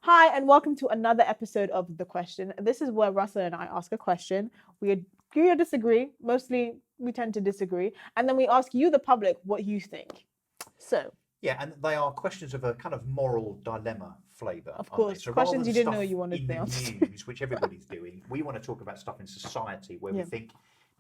Hi, and welcome to another episode of The Question. This is where Russell and I ask a question. We agree or disagree. Mostly, we tend to disagree. And then we ask you, the public, what you think. So, Yeah, and they are questions of a kind of moral dilemma flavour, of aren't they? course, So rather questions than you didn't know stuff you wanted in the the answer to. news, which everybody's doing, we want to talk about stuff in society where we Yeah. think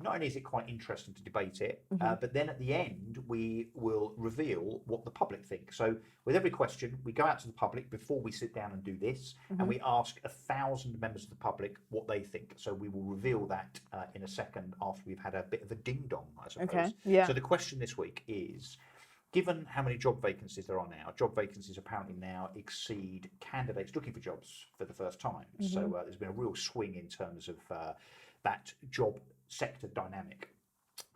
not only is it quite interesting to debate it, Mhm. but then at the end we will reveal what the public think. So with every question, we go out to the public before we sit down and do this, and we ask 1,000 members of the public what they think. So we will reveal that in a second after we've had a bit of a ding dong, I suppose. Okay, yeah. So the question this week is, given how many job vacancies there are now, job vacancies apparently now exceed candidates looking for jobs for the first time. So there's been a real swing in terms of that job sector dynamic.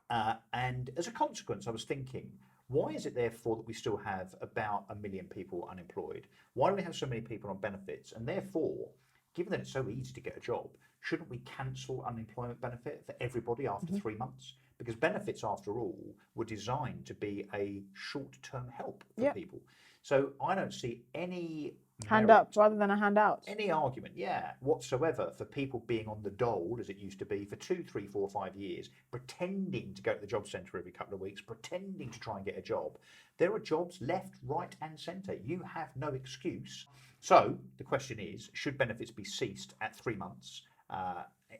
And as a consequence, I was thinking, why is it therefore that we still have about 1 million people unemployed? Why do we have so many people on benefits? And therefore, given that it's so easy to get a job, shouldn't we cancel unemployment benefit for everybody after 3 months? Because benefits, after all, were designed to be a short-term help for people. So I don't see any Hand merit, up rather than a handout. any argument, whatsoever for people being on the dole, as it used to be, for 2, 3, 4, 5 years, pretending to go to the job centre every couple of weeks, pretending to try and get a job. There are jobs left, right and centre. You have no excuse. So the question is, should benefits be ceased at 3 months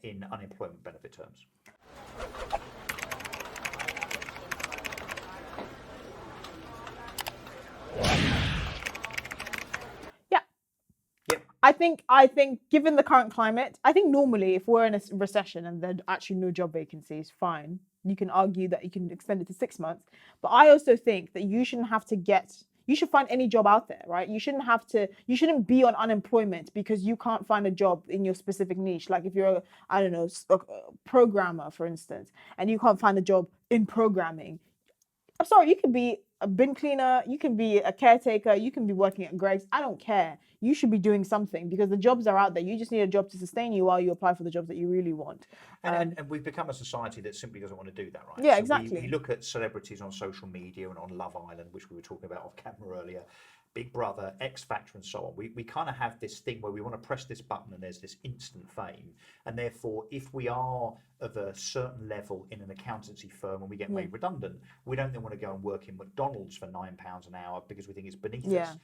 in unemployment benefit terms? Yeah. Yep. I think given the current climate, I think normally if we're in a recession and there's actually no job vacancies, fine. You can argue that you can extend it to 6 months. But I also think that you shouldn't have to you should find any job out there, right? You shouldn't be on unemployment because you can't find a job in your specific niche. Like if you're, I don't know, a programmer, for instance, and you can't find a job in programming. I'm sorry, you can be a bin cleaner, you can be a caretaker, you can be working at Greg's. I don't care. You should be doing something because the jobs are out there. You just need a job to sustain you while you apply for the jobs that you really want. And we've become a society that simply doesn't want to do that, right? Yeah, so exactly. We look at celebrities on social media and on Love Island, which we were talking about off camera earlier, Big Brother, X Factor and so on. We kind of have this thing where we want to press this button and there's this instant fame. And therefore, if we are of a certain level in an accountancy firm and we get made redundant, we don't then want to go and work in McDonald's for £9 an hour because we think it's beneath us.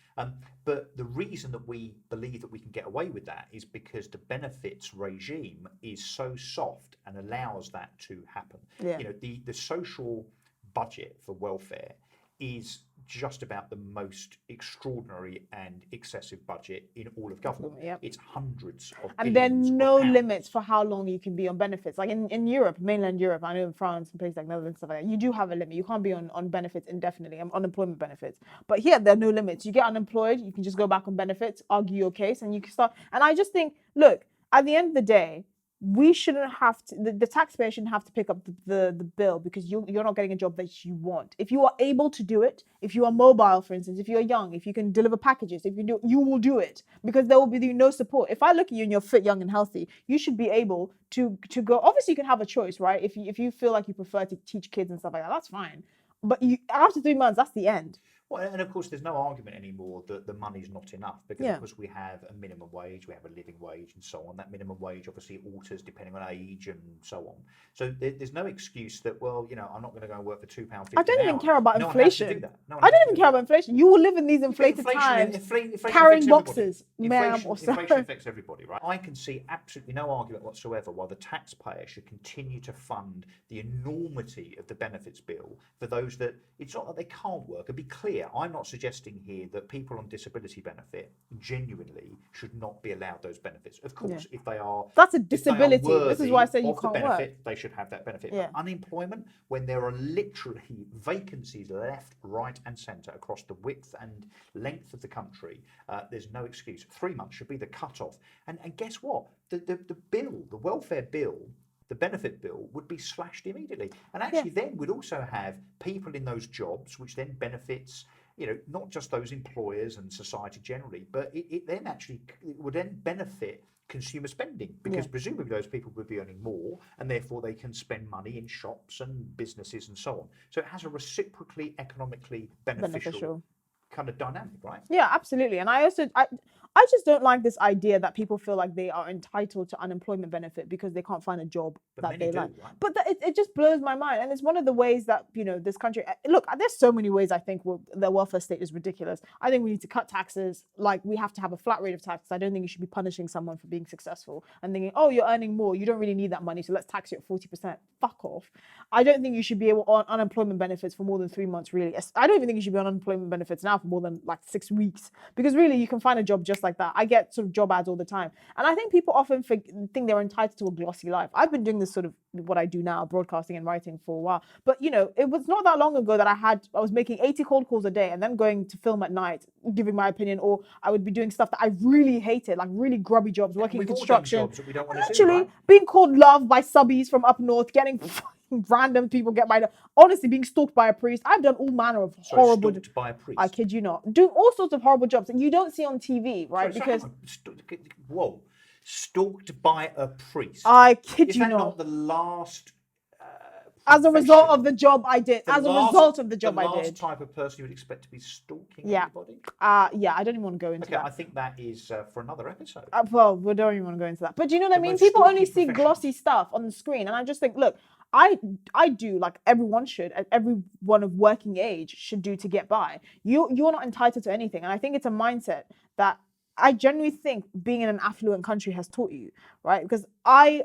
But the reason that we believe that we can get away with that is because the benefits regime is so soft and allows that to happen. You know, the social budget for welfare is just about the most extraordinary and excessive budget in all of government. It's hundreds of and there are billions no of pounds. limits for how long you can be on benefits. Like in Europe, mainland Europe, I know in France and places like Netherlands, stuff like that, you do have a limit. You can't be on benefits indefinitely, unemployment benefits. But here, there are no limits. You get unemployed, you can just go back on benefits, argue your case, and you can start. And I just think, look, at the end of the day, we shouldn't have to, the taxpayer shouldn't have to pick up the bill because you're not getting a job that you want. If you are able to do it, if you are mobile, for instance, if you're young, if you can deliver packages, if you will do it because there will be no support. If I look at you and you're fit, young and healthy, you should be able to go. Obviously, you can have a choice, right? If you feel like you prefer to teach kids and stuff like that, that's fine. But after 3 months, that's the end. Well, and of course, there's no argument anymore that the money's not enough because, of course, we have a minimum wage, we have a living wage, and so on. That minimum wage obviously alters depending on age and so on. So there's no excuse that, well, you know, I'm not going to go and work for £2.50. I don't even care about inflation. No one has to do that. No one I has don't to even do care that. about inflation. You will live in these inflated times, carrying boxes, ma'am, or so. Inflation affects everybody, right? I can see absolutely no argument whatsoever why the taxpayer should continue to fund the enormity of the benefits bill for those that it's not that they can't work. And be clear, I'm not suggesting here that people on disability benefit genuinely should not be allowed those benefits. Of course, if they are, that's a disability. This is why I say you of can't the benefit, work. they should have that benefit. But unemployment, when there are literally vacancies left, right, and centre across the width and length of the country, there's no excuse. 3 months should be the cut-off. And guess what? The bill, the welfare bill, the benefit bill would be slashed immediately. And actually then we'd also have people in those jobs, which then benefits, you know, not just those employers and society generally, but it would then benefit consumer spending, because presumably those people would be earning more, and therefore they can spend money in shops and businesses and so on. So it has a reciprocally economically beneficial kind of dynamic, right? Yeah, absolutely. And I just don't like this idea that people feel like they are entitled to unemployment benefit because they can't find a job that they like. Right? But it just blows my mind. And it's one of the ways that, this country, look, there's so many ways I think the welfare state is ridiculous. I think we need to cut taxes. Like, we have to have a flat rate of taxes. I don't think you should be punishing someone for being successful and thinking, oh, you're earning more, you don't really need that money, so let's tax you at 40%. Fuck off. I don't think you should be able on unemployment benefits for more than 3 months, really. I don't even think you should be on unemployment benefits now for more than like 6 weeks, because really you can find a job just like that. I get sort of job ads all the time, and I think people often think they're entitled to a glossy life. I've been doing this sort of what I do now, broadcasting and writing, for a while, but it was not that long ago that I was making 80 cold calls a day and then going to film at night giving my opinion, or I would be doing stuff that I really hated, like really grubby jobs, working in construction, jobs that we don't want to actually do, right? being called love by subbies from up north, getting random people get my, honestly, being stalked by a priest. I've done all manner of horrible. Stalked by a priest. I kid you not, doing all sorts of horrible jobs that you don't see on TV, right? Because whoa, stalked by a priest. I kid Is you that not. not the last? As a result of the job I did. The last type of person you would expect to be stalking anybody. Yeah, I don't even want to go into that. I think that is for another episode. Well, we don't even want to go into that. But do you know what I mean? People only see glossy stuff on the screen, and I just think, look, I do, like everyone should, everyone of working age should do to get by. You're not entitled to anything, and I think it's a mindset that I genuinely think being in an affluent country has taught you, right? Because I've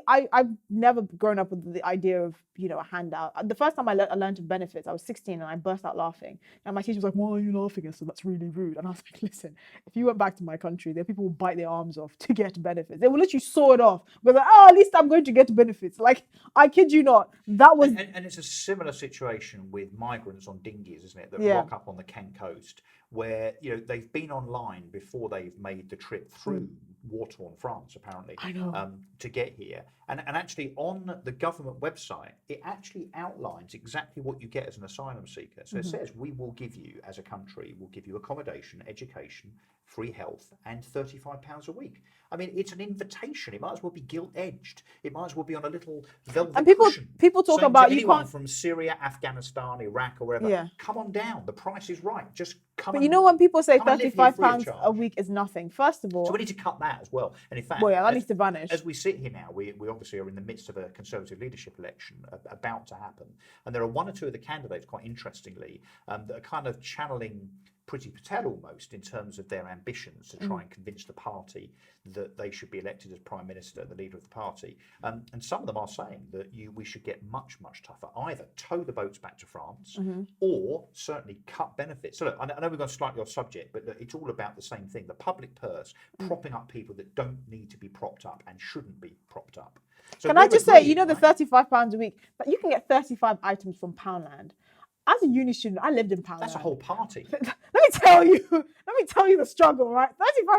never grown up with the idea of, a handout. The first time I learned of benefits, I was 16 and I burst out laughing. And my teacher was like, why are you laughing? So that's really rude. And I was like, listen, if you went back to my country, there people will bite their arms off to get benefits. They will literally saw it off. But like, oh, at least I'm going to get benefits. Like, I kid you not. That was... And it's a similar situation with migrants on dinghies, isn't it? That rock up on the Kent coast, where, they've been online before they've made the trip through war-torn France, apparently, I know. To get here. And actually on the government website, it actually outlines exactly what you get as an asylum seeker. So it says, we will give you, as a country, we'll give you accommodation, education, free health, and £35 a week. I mean, it's an invitation. It might as well be gilt-edged. It might as well be on a little velvet cushion. People talk about you can't from Syria, Afghanistan, Iraq, or wherever. Yeah. Come on down. The price is right. Just come. But when people say £35 a week is nothing, first of all, so we need to cut that as well. And in fact, that needs to vanish. As we sit here now, we obviously are in the midst of a Conservative leadership election about to happen, and there are one or two of the candidates, quite interestingly, that are kind of channeling Priti Patel almost in terms of their ambitions to try and convince the party that they should be elected as Prime Minister, the leader of the party. And some of them are saying that we should get much, much tougher. Either tow the boats back to France or certainly cut benefits. So look, I know we've gone slightly off subject, but look, it's all about the same thing. The public purse propping up people that don't need to be propped up and shouldn't be propped up. So can I just say, the £35 a week, but you can get 35 items from Poundland. As a uni student, I lived in Poundland. That's a whole party. Let me tell you the struggle, right?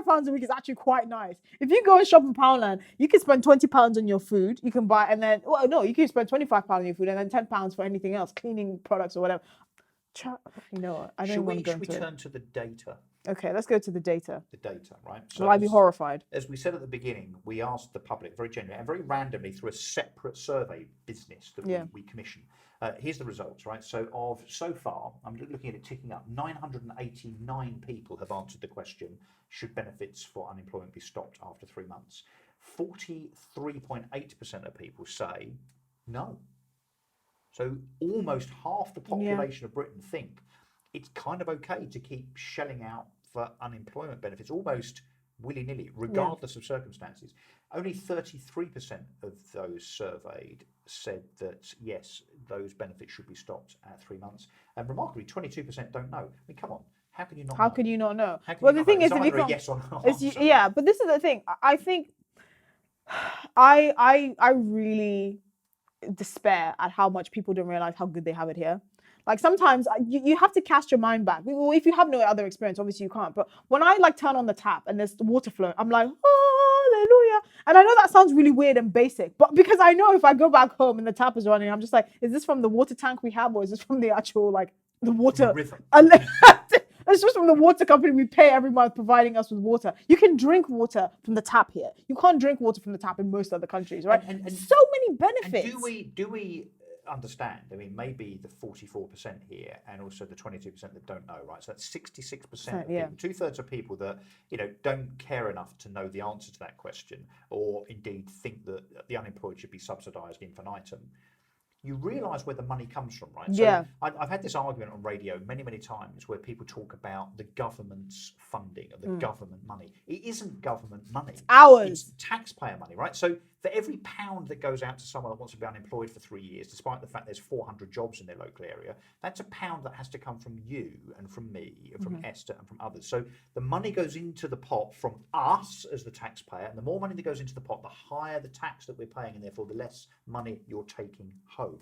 £35 a week is actually quite nice. If you go and shop in Poundland, you can spend £20 on your food. You can buy, and then, you can spend £25 on your food and then £10 for anything else, cleaning products or whatever. You know what? I don't want to go into it. Should we turn to the data? Okay, let's go to the data. The data, right? So Will I be horrified? As we said at the beginning, we asked the public very genuinely and very randomly through a separate survey business that we commission. Here's the results, right? So far, I'm looking at it ticking up, 989 people have answered the question, should benefits for unemployment be stopped after 3 months? 43.8% of people say no. So almost half the population of Britain think it's kind of okay to keep shelling out for unemployment benefits almost willy-nilly, regardless of circumstances. Only 33% of those surveyed said that, yes, those benefits should be stopped at 3 months. And remarkably, 22% don't know. I mean, come on. How can you not know? How can you not know? Well, the thing is, if you can't... yes or no answer. But this is the thing. I think I really despair at how much people don't realize how good they have it here. Like sometimes you have to cast your mind back. Well, if you have no other experience, obviously you can't. But when I turn on the tap and there's the water flow, I'm like, hallelujah. And I know that sounds really weird and basic, but because I know if I go back home and the tap is running, I'm just like, is this from the water tank we have, or is this from the actual the water? River. It's it's just from the water company we pay every month providing us with water. You can drink water from the tap here. You can't drink water from the tap in most other countries, right? And so many benefits. And do we understand? I mean, maybe the 44% here, and also the 22% that don't know, right? So that's 66% of people, 2/3 of people that don't care enough to know the answer to that question, or indeed think that the unemployed should be subsidised infinitum. You realise where the money comes from, right? So I've had this argument on radio many, many times where people talk about the government's funding of the government money. It isn't government money. It's ours. It's taxpayer money, right? So for every pound that goes out to someone that wants to be unemployed for 3 years, despite the fact there's 400 jobs in their local area, that's a pound that has to come from you and from me and from Esther and from others. So the money goes into the pot from us as the taxpayer, and the more money that goes into the pot, the higher the tax that we're paying, and therefore the less money you're taking home.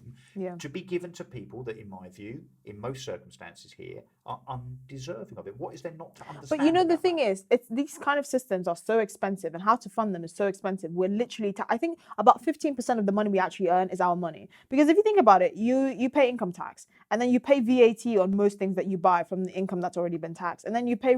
To be given to people that, in my view, in most circumstances here, are undeserving of it. What is there not to understand? But you know, the thing is, it's these kind of systems are so expensive, and how to fund them is so expensive. We're literally, I think about 15% of the money we actually earn is our money. Because if you think about it, you pay income tax, and then you pay VAT on most things that you buy from the income that's already been taxed, and then you pay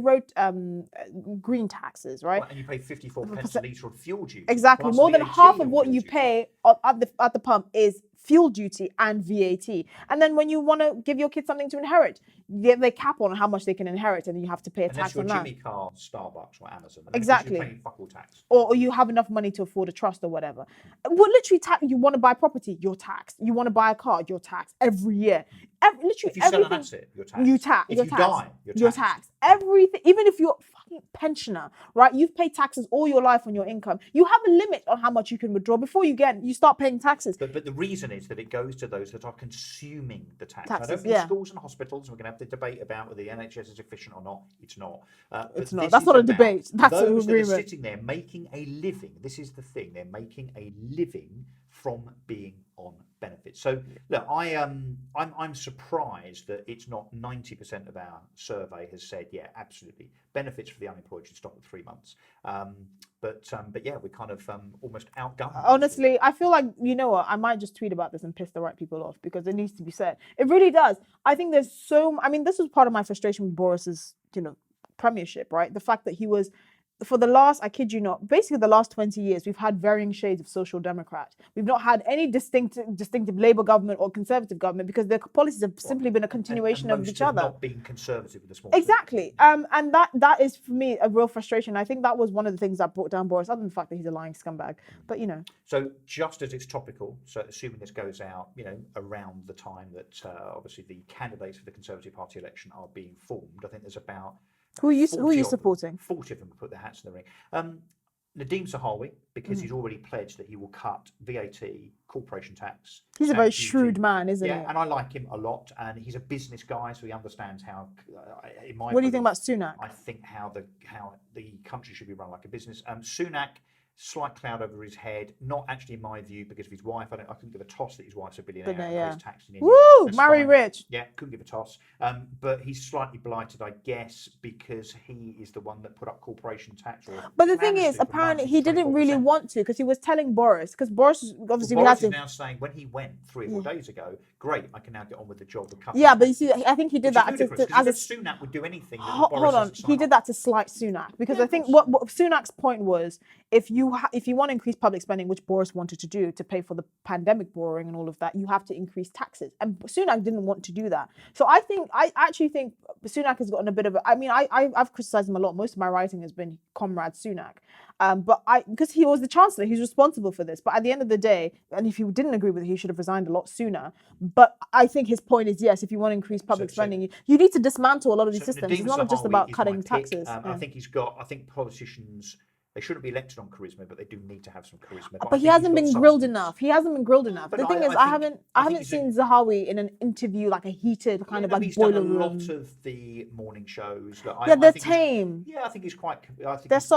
green taxes, right? And you pay 54 pence a litre of fuel duty. Exactly, more than half of what you pay at the pump is fuel duty and VAT. And then when you want to give your kids something to inherit, they cap on how much they can inherit, and then you have to pay a tax on that. Jimmy Carr, Starbucks, or Amazon. Exactly. You're paying fuck all tax. Or you have enough money to afford a trust or whatever. Well, literally, you want to buy property, you're taxed. You want to buy a car, you're taxed every year. Literally, if you sell an asset, you're taxed. If you die, you're taxed. Everything, even if you're a fucking pensioner, right? You've paid taxes all your life on your income. You have a limit on how much you can withdraw before you start paying taxes. But the reason is that it goes to those that are consuming the tax. Taxes, I don't mean schools and hospitals. We're going to have the debate about whether the NHS is efficient or not. It's not. It's not. That's not a debate. That's an agreement. Those that are sitting there making a living. This is the thing. They're making a living from being on benefits. So look, I'm surprised that it's not 90% of our survey has said, yeah, absolutely, benefits for the unemployed should stop at 3 months. But yeah, we're kind of almost outgunned. Honestly, I feel like, you know what, I might just tweet about this and piss the right people off, because it needs to be said. It really does. I think there's this was part of my frustration with Boris's, premiership, right? The fact that he was, for the last, I kid you not, basically the last 20 years, we've had varying shades of social democrat. We've not had any distinctive Labour government or Conservative government, because their policies have simply been a continuation of each other. Not being Conservative with the small. Exactly. And that is, for me, a real frustration. I think that was one of the things that brought down Boris, other than the fact that he's a lying scumbag. But, So just as it's topical, so assuming this goes out, around the time that obviously the candidates for the Conservative Party election are being formed, I think there's about... Who are you supporting? 40 of them put their hats in the ring. Nadeem Zahawi, because he's already pledged that he will cut VAT, corporation tax. He's a very shrewd man, isn't he? Yeah, and I like him a lot. And he's a business guy, so he understands how. What do you think about Sunak? I think how the country should be run like a business. Sunak. Slight cloud over his head, not actually in my view because of his wife. I couldn't give a toss that his wife's a billionaire and pays tax in India. Woo! Marry rich. Yeah, couldn't give a toss. But he's slightly blighted, I guess, because he is the one that put up corporation tax. But the thing is, apparently he didn't really want to, because he was telling Boris, because Boris obviously Boris is now saying when he went 3 or 4 days ago, great, I can now get on with the job. Yeah, but you see, I think he did that as Sunak would do anything. Hold on, he did that to slight Sunak, because I think what Sunak's point was, if you want to increase public spending, which Boris wanted to do to pay for the pandemic borrowing and all of that, you have to increase taxes. And Sunak didn't want to do that. So I actually think Sunak has gotten a bit of I've criticized him a lot. Most of my writing has been Comrade Sunak. Because he was the Chancellor, he's responsible for this. But at the end of the day, and if he didn't agree with it, he should have resigned a lot sooner. But I think his point is, yes, if you want to increase public spending, you need to dismantle a lot of these systems. It's not just about cutting taxes. I think politicians, they shouldn't be elected on charisma, but they do need to have some charisma. But he hasn't been grilled enough. The thing is, I haven't seen Zahawi in an interview, like a heated kind of like boiler room. He's done a lot of the morning shows. They're tame. I think he's quite.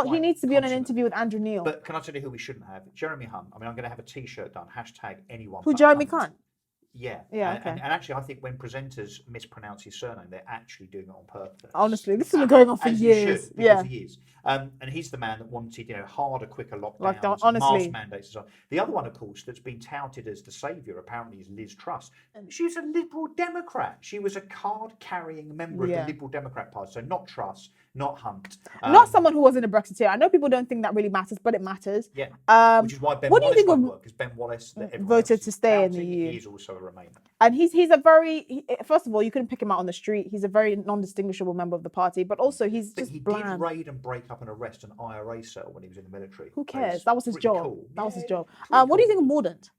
He needs to be on an interview with Andrew Neil. But can I tell you who we shouldn't have? Jeremy Hunt. I'm going to have a T-shirt done. #anyone. Who, Jeremy Hunt? Yeah. Yeah, And, okay. and actually, I think when presenters mispronounce his surname, they're actually doing it on purpose. Honestly, this has been going on for As years. you should, because he is. And he's the man that wanted, harder, quicker lockdowns, mask honestly. mandates, and so on. The other one, of course, that's been touted as the saviour, apparently, is Liz Truss. She's a Liberal Democrat. She was a card-carrying member of the Liberal Democrat Party. So not Truss, not Hunt. Not someone who wasn't a Brexiteer. I know people don't think that really matters, but it matters. Yeah. Which is why Ben what do you Wallace think won't of work, because Ben Wallace that everyone voted else to is stay in the touting, EU? He is also a Remainer. And he's a very, first of all, you couldn't pick him out on the street. He's a very non-distinguishable member of the party, but also he's But just he bland. did raid and break up and arrest an IRA cell when he was in the military. Who cares? That was his job. Cool. That was his job. Pretty What do you cool. think of Mordaunt?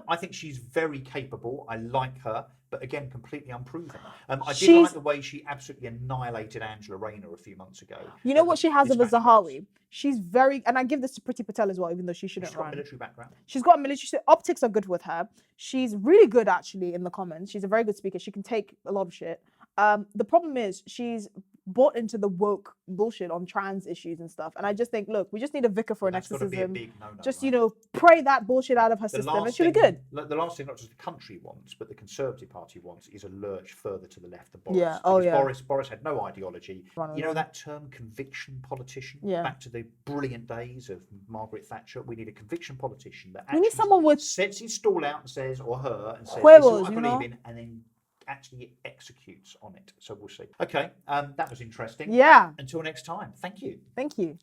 I think she's very capable. I like her, but again, completely unproven. I did She's- like the way she absolutely annihilated Angela Rayner a few months ago. You know what she has of a Dispatch Zahawi? She's very, and I give this to Priti Patel as well, even though she shouldn't She's got a run. military background. She's got a military. Optics are good with her. She's really good actually in the Commons. She's a very good speaker. She can take a lot of shit. The problem is she's bought into the woke bullshit on trans issues and stuff. And I just think, look, we just need a vicar for an That's got to be a exorcism. big no-no. Just right? pray that bullshit out of her system, and she'll be good. The last thing not just the country wants, but the Conservative Party wants, is a lurch further to the left of Boris. Yeah. Oh, Because yeah. Boris had no ideology. You know that term, conviction politician? Yeah. Back to the brilliant days of Margaret Thatcher. We need a conviction politician that We need actually someone with sets his stall out and says, or her, and says, huevos, this is what I you believe know? in, and then actually executes on it. So we'll see. Okay, that was interesting. Yeah. Until next time, thank you. Thank you.